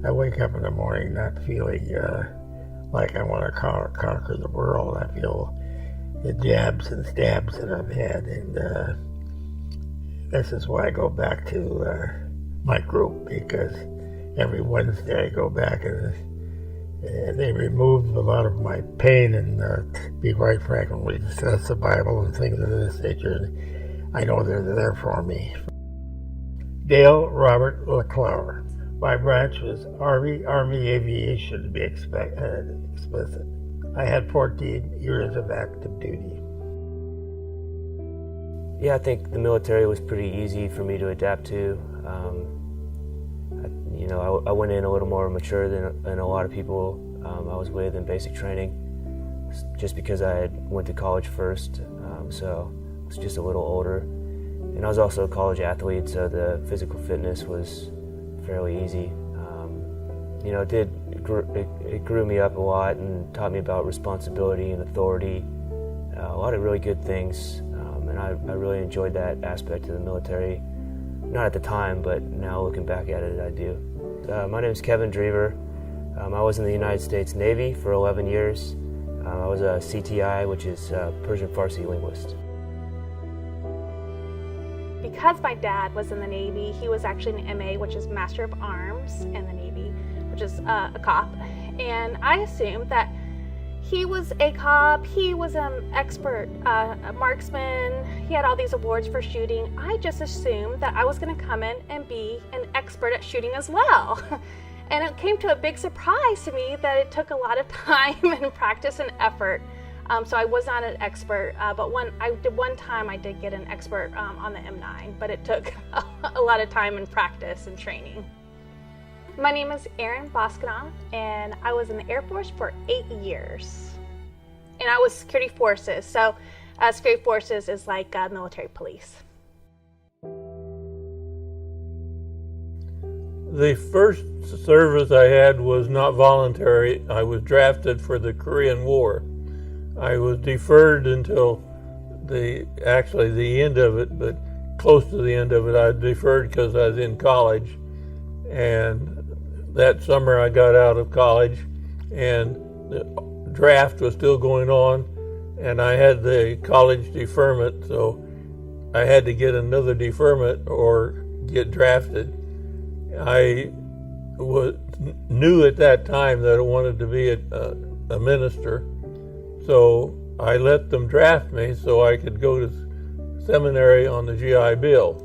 I wake up in the morning not feeling like I want to conquer the world. I feel the jabs and stabs that I've had, and this is why I go back to my group, because every Wednesday I go back and they remove a lot of my pain, and to be quite frank, when we discuss the Bible and things of this nature, I know they're there for me. Dale Robert LeClaire. My branch was Army Aviation, to be explicit. I had 14 years of active duty. Yeah, I think the military was pretty easy for me to adapt to. I went in a little more mature than a lot of people I was with in basic training, just because I went to college first, so I was just a little older. And I was also a college athlete, so the physical fitness was fairly easy. It grew me up a lot and taught me about responsibility and authority, a lot of really good things, and I really enjoyed that aspect of the military. Not at the time, but now looking back at it, I do. My name is Kevin Drever. I was in the United States Navy for 11 years. I was a CTI, which is Persian Farsi linguist. Because my dad was in the Navy, he was actually an MA, which is Master of Arms in the Navy, which is a cop. And I assumed that he was a cop, he was an expert a marksman, he had all these awards for shooting. I just assumed that I was going to come in and be an expert at shooting as well. And it came to a big surprise to me that it took a lot of time and practice and effort. So I was not an expert, but one time I did get an expert on the M9, but it took a lot of time and practice and training. My name is Erin Boskanoff, and I was in the Air Force for 8 years. And I was security forces, so security forces is like military police. The first service I had was not voluntary. I was drafted for the Korean War. I was deferred until the end of it, but close to the end of it. I deferred because I was in college, and that summer I got out of college, and the draft was still going on, and I had the college deferment, so I had to get another deferment or get drafted. I knew at that time that I wanted to be a minister, so I let them draft me so I could go to seminary on the GI Bill.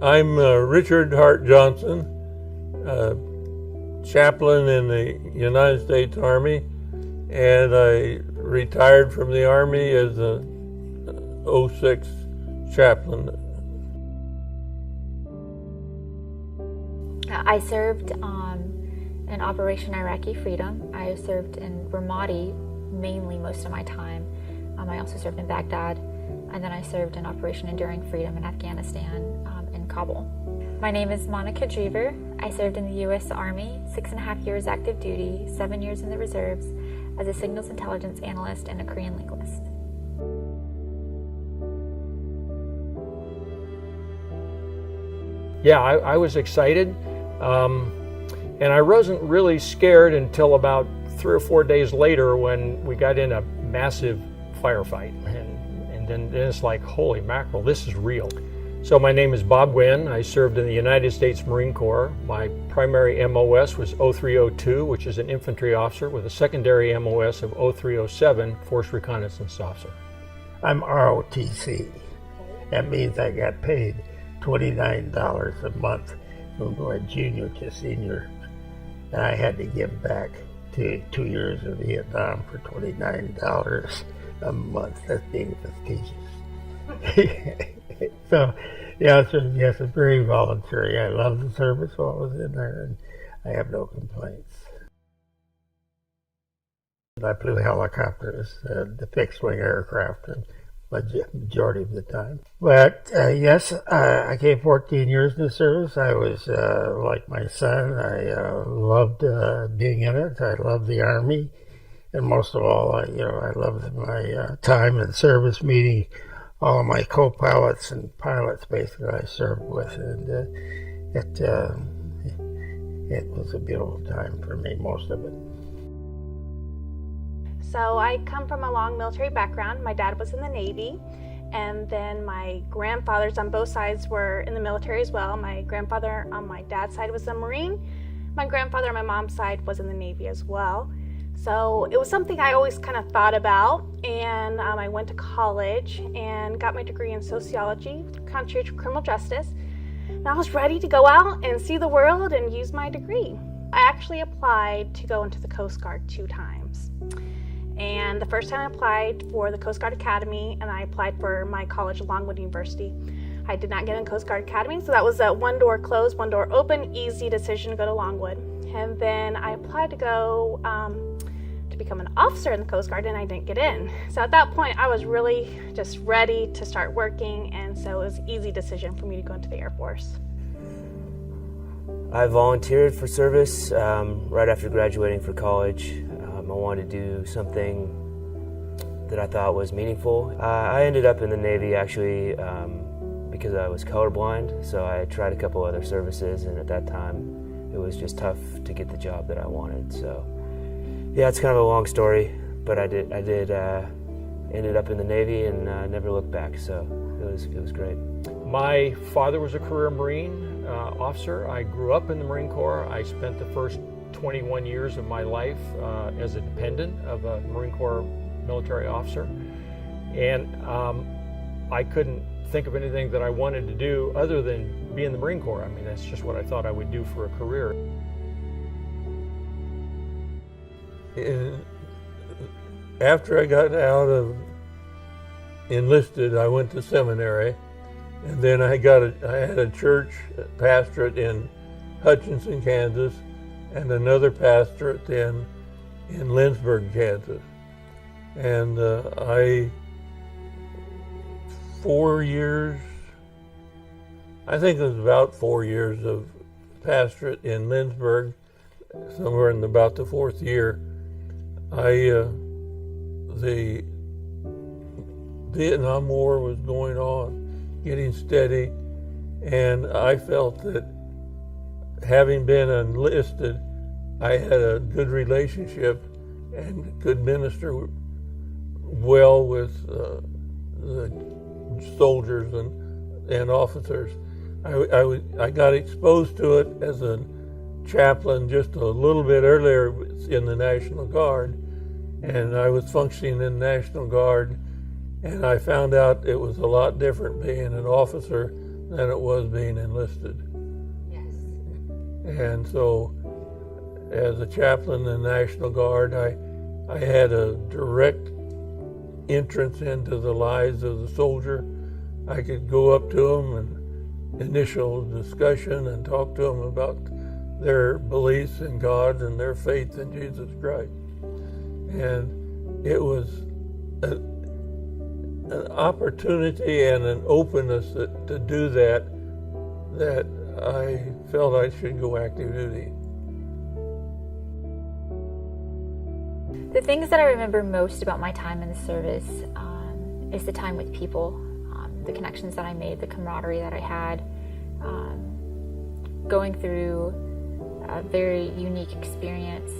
I'm Richard Hart Johnson, chaplain in the United States Army, and I retired from the Army as a 06 chaplain. I served in Operation Iraqi Freedom. I served in Ramadi mainly most of my time. I also served in Baghdad, and then I served in Operation Enduring Freedom in Afghanistan in Kabul. My name is Monica Drever. I served in the U.S. Army, 6.5 years active duty, 7 years in the reserves, as a signals intelligence analyst and a Korean linguist. Yeah, I was excited, and I wasn't really scared until about 3 or 4 days later when we got in a massive firefight, and then it's like, holy mackerel, this is real. So my name is Bob Wynn. I served in the United States Marine Corps. My primary MOS was 0302, which is an infantry officer, with a secondary MOS of 0307, Force Reconnaissance Officer. I'm ROTC. That means I got paid $29 a month from going junior to senior, and I had to give back to 2 years of Vietnam for $29 a month. That's being facetious. So, yes, it's very voluntary. I love the service while I was in there, and I have no complaints. I flew helicopters, the fixed-wing aircraft, and majority of the time. But yes, I gave 14 years in the service. I was like my son. I loved being in it. I loved the Army, and most of all, I loved my time in service, meeting all of my co-pilots and pilots. Basically, I served with, and it was a beautiful time for me, most of it. So I come from a long military background. My dad was in the Navy, and then my grandfathers on both sides were in the military as well. My grandfather on my dad's side was a Marine. My grandfather on my mom's side was in the Navy as well. So it was something I always kind of thought about, and I went to college and got my degree in sociology, concentrated in criminal justice. And I was ready to go out and see the world and use my degree. I actually applied to go into the Coast Guard 2 times. And the first time I applied for the Coast Guard Academy, and I applied for my college, Longwood University. I did not get in Coast Guard Academy, so that was a one door closed, one door open, easy decision to go to Longwood. And then I applied to go to become an officer in the Coast Guard, and I didn't get in. So at that point, I was really just ready to start working, and so it was an easy decision for me to go into the Air Force. I volunteered for service right after graduating from college. I wanted to do something that I thought was meaningful. I ended up in the Navy actually because I was colorblind, so I tried a couple other services, and at that time it was just tough to get the job that I wanted. So yeah, it's kind of a long story, but I did ended up in the Navy and never looked back, so it was great. My father was a career Marine officer. I grew up in the Marine Corps. I spent the first 21 years of my life as a dependent of a Marine Corps military officer, and I couldn't think of anything that I wanted to do other than be in the Marine Corps. I mean, that's just what I thought I would do for a career. After I got out of enlisted, I went to seminary, and then I had a church pastorate in Hutchinson, Kansas, and another pastorate in Lindsborg, Kansas. And 4 years, I think it was about 4 years of pastorate in Lindsborg, somewhere in about the 4th year. The Vietnam War was going on, getting steady, and I felt that having been enlisted, I had a good relationship and could minister well with the soldiers and officers. I got exposed to it as a chaplain just a little bit earlier in the National Guard, and I was functioning in the National Guard, and I found out it was a lot different being an officer than it was being enlisted. And so, as a chaplain in the National Guard, I had a direct entrance into the lives of the soldier. I could go up to them and initial discussion and talk to them about their beliefs in God and their faith in Jesus Christ. And it was an opportunity and an openness to do that I felt I should go active duty. The things that I remember most about my time in the service is the time with people, the connections that I made, the camaraderie that I had, going through a very unique experience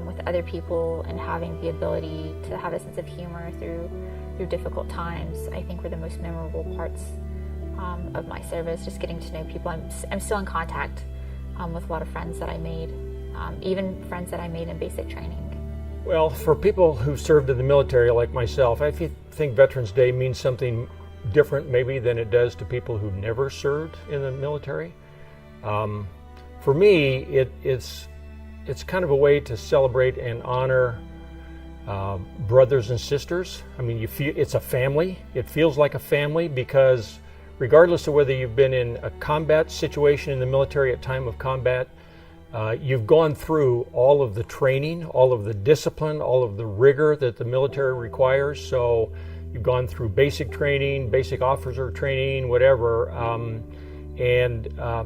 with other people and having the ability to have a sense of humor through difficult times, I think were the most memorable parts of my service. Just getting to know people. I'm still in contact with a lot of friends that I made, even friends that I made in basic training. Well, for people who served in the military like myself, I think Veterans Day means something different maybe than it does to people who never served in the military. For me, it's kind of a way to celebrate and honor brothers and sisters. I mean, you feel it's a family. It feels like a family because regardless of whether you've been in a combat situation in the military at time of combat, you've gone through all of the training, all of the discipline, all of the rigor that the military requires. So you've gone through basic training, basic officer training, whatever.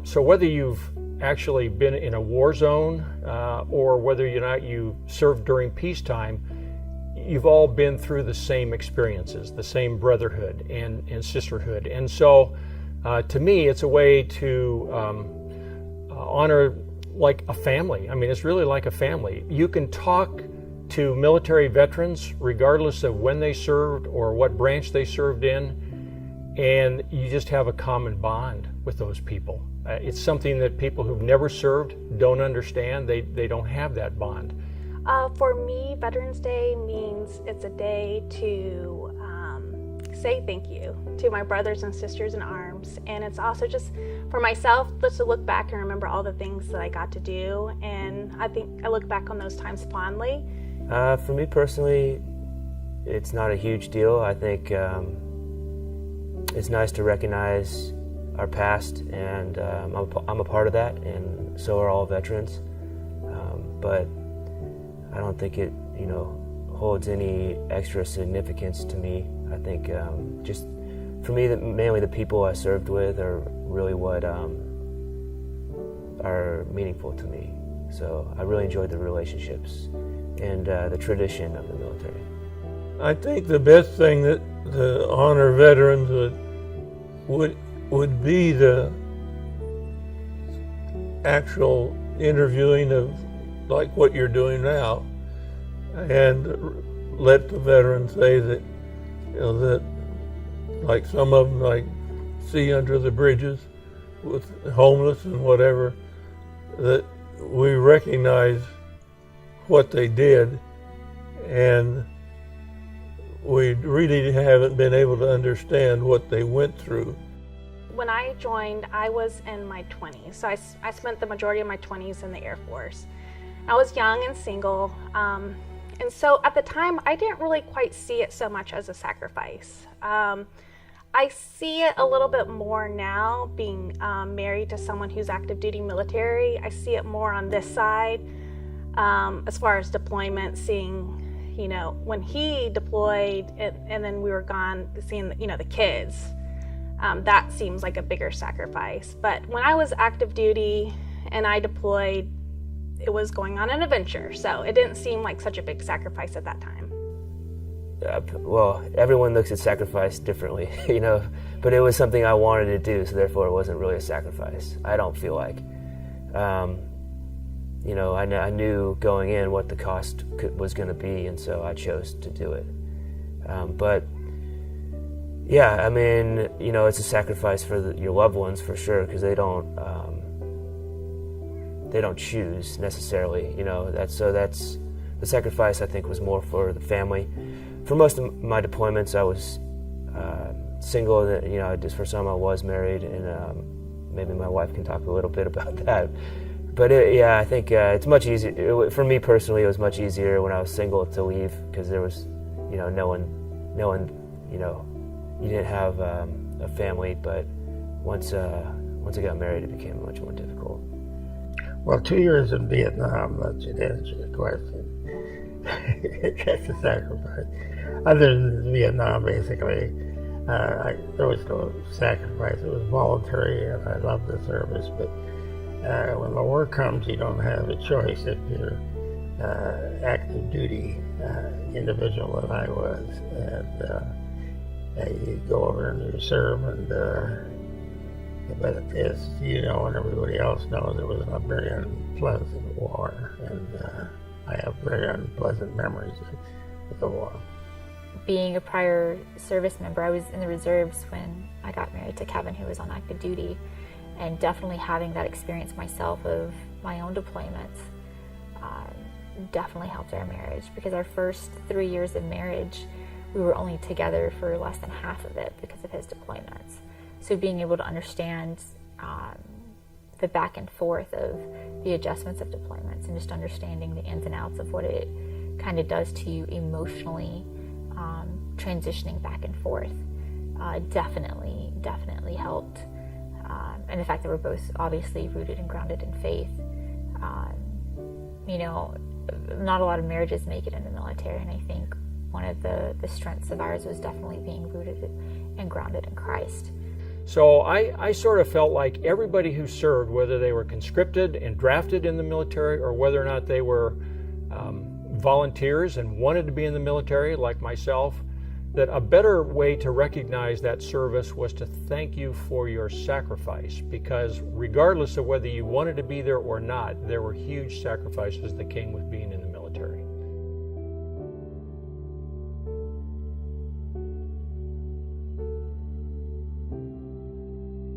So whether you've actually been in a war zone or whether or not you served during peacetime, you've all been through the same experiences, the same brotherhood and sisterhood. And so to me, it's a way to honor like a family. I mean, it's really like a family. You can talk to military veterans regardless of when they served or what branch they served in, and you just have a common bond with those people. It's something that people who've never served don't understand. They don't have that bond. For me, Veterans Day means it's a day to say thank you to my brothers and sisters in arms, and it's also just for myself just to look back and remember all the things that I got to do, and I think I look back on those times fondly. For me personally, it's not a huge deal. I think it's nice to recognize our past, and I'm a part of that, and so are all veterans. But I don't think it, holds any extra significance to me. I think just for me, mainly the people I served with are really what are meaningful to me. So I really enjoyed the relationships and the tradition of the military. I think the best thing that the honor veterans would be the actual interviewing of like what you're doing now, and let the veterans say that, that like some of them like see under the bridges with homeless and whatever, that we recognize what they did, and we really haven't been able to understand what they went through. When I joined, I was in my 20s, so I spent the majority of my 20s in the Air Force. I was young and single, and so at the time, I didn't really quite see it so much as a sacrifice. I see it a little bit more now, being married to someone who's active duty military. I see it more on this side, as far as deployment, seeing, when he deployed and then we were gone, seeing, the kids. That seems like a bigger sacrifice. But when I was active duty and I deployed, it was going on an adventure, so it didn't seem like such a big sacrifice at that time. Well, everyone looks at sacrifice differently, but it was something I wanted to do, so therefore it wasn't really a sacrifice. I don't feel like. I knew going in what the cost was going to be, and so I chose to do it. But yeah, I mean, it's a sacrifice for your loved ones for sure, because they don't choose necessarily. That's the sacrifice. I think was more for the family. For most of my deployments, I was single. Just for some, I was married, and maybe my wife can talk a little bit about that. But I think it's much easier for me personally. It was much easier when I was single to leave, because there was, no one, you didn't have a family. But once I got married, it became much more difficult. Well, 2 years in Vietnam, that should answer the question. That's a sacrifice. Other than Vietnam, basically, there was no sacrifice. It was voluntary, and I loved the service. But when the war comes, you don't have a choice if you're active duty individual that I was. And you go over and you serve, and but as you know and everybody else knows, it was a very unpleasant war, and I have very unpleasant memories of the war. Being a prior service member, I was in the reserves when I got married to Kevin, who was on active duty, and definitely having that experience myself of my own deployments definitely helped our marriage, because our first 3 years of marriage, we were only together for less than half of it because of his deployments. So being able to understand the back and forth of the adjustments of deployments, and just understanding the ins and outs of what it kind of does to you emotionally, transitioning back and forth, definitely helped. And the fact that we're both obviously rooted and grounded in faith. Not a lot of marriages make it in the military, and I think one of the strengths of ours was definitely being rooted and grounded in Christ. So I sort of felt like everybody who served, whether they were conscripted and drafted in the military, or whether or not they were volunteers and wanted to be in the military, like myself, that a better way to recognize that service was to thank you for your sacrifice, because regardless of whether you wanted to be there or not, there were huge sacrifices that came with being in the